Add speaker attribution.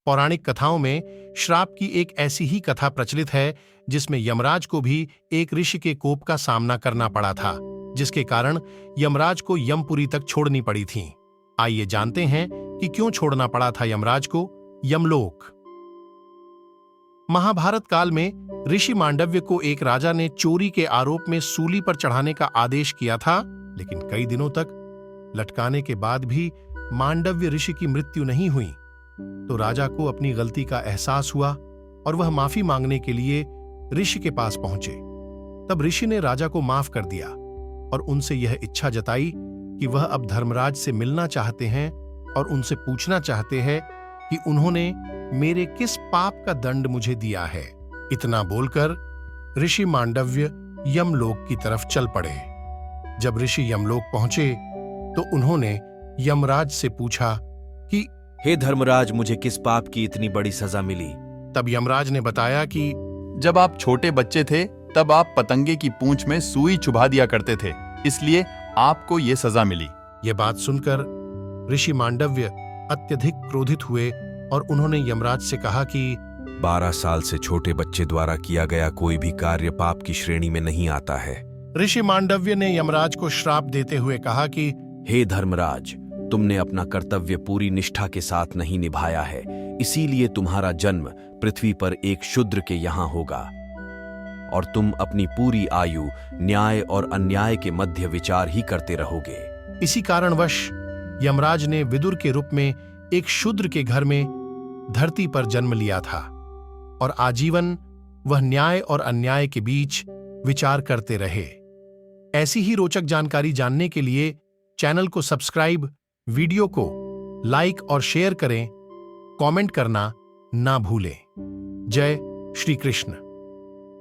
Speaker 1: पौराणिक कथाओं में श्राप की एक ऐसी ही कथा प्रचलित है जिसमें यमराज को भी एक ऋषि के कोप का सामना करना पड़ा था, जिसके कारण यमराज को यमपुरी तक छोड़नी पड़ी थी। आइए जानते हैं कि क्यों छोड़ना पड़ा था यमराज को यमलोक। महाभारत काल में ऋषि मांडव्य को एक राजा ने चोरी के आरोप में सूली पर चढ़ाने का आदेश किया था, लेकिन कई दिनों तक लटकाने के बाद भी मांडव्य ऋषि की मृत्यु नहीं हुई। तो राजा को अपनी गलती का एहसास हुआ और वह माफी मांगने के लिए ऋषि के पास पहुंचे। तब ऋषि ने राजा को माफ कर दिया और उनसे यह इच्छा जताई कि वह अब धर्मराज से मिलना चाहते हैं और उनसे पूछना चाहते हैं कि उन्होंने मेरे किस पाप का दंड मुझे दिया है। इतना बोलकर ऋषि मांडव्य यमलोक की तरफ चल पड़े। जब ऋषि यमलोक पहुंचे तो उन्होंने यमराज से पूछा कि
Speaker 2: हे धर्मराज, मुझे किस पाप की इतनी बड़ी सजा मिली?
Speaker 1: तब यमराज ने बताया कि
Speaker 3: जब आप छोटे बच्चे थे तब आप पतंगे की पूंछ में सुई चुभा दिया करते थे, इसलिए आपको ये सजा मिली।
Speaker 1: यह बात सुनकर ऋषि मांडव्य अत्यधिक क्रोधित हुए और उन्होंने यमराज से कहा कि
Speaker 2: 12 साल से छोटे बच्चे द्वारा किया गया कोई भी कार्य पाप की श्रेणी में नहीं आता है।
Speaker 1: ऋषि मांडव्य ने यमराज को श्राप देते हुए कहा कि
Speaker 2: हे धर्मराज, तुमने अपना कर्तव्य पूरी निष्ठा के साथ नहीं निभाया है, इसीलिए तुम्हारा जन्म पृथ्वी पर एक शूद्र के यहाँ होगा और तुम अपनी पूरी आयु न्याय और अन्याय के मध्य विचार ही करते रहोगे।
Speaker 1: इसी कारणवश यमराज ने विदुर के रूप में एक शूद्र के घर में धरती पर जन्म लिया था और आजीवन वह न्याय और अन्याय के बीच विचार करते रहे। ऐसी ही रोचक जानकारी जानने के लिए चैनल को सब्सक्राइब, वीडियो को लाइक और शेयर करें, कमेंट करना ना भूलें। जय श्री कृष्ण।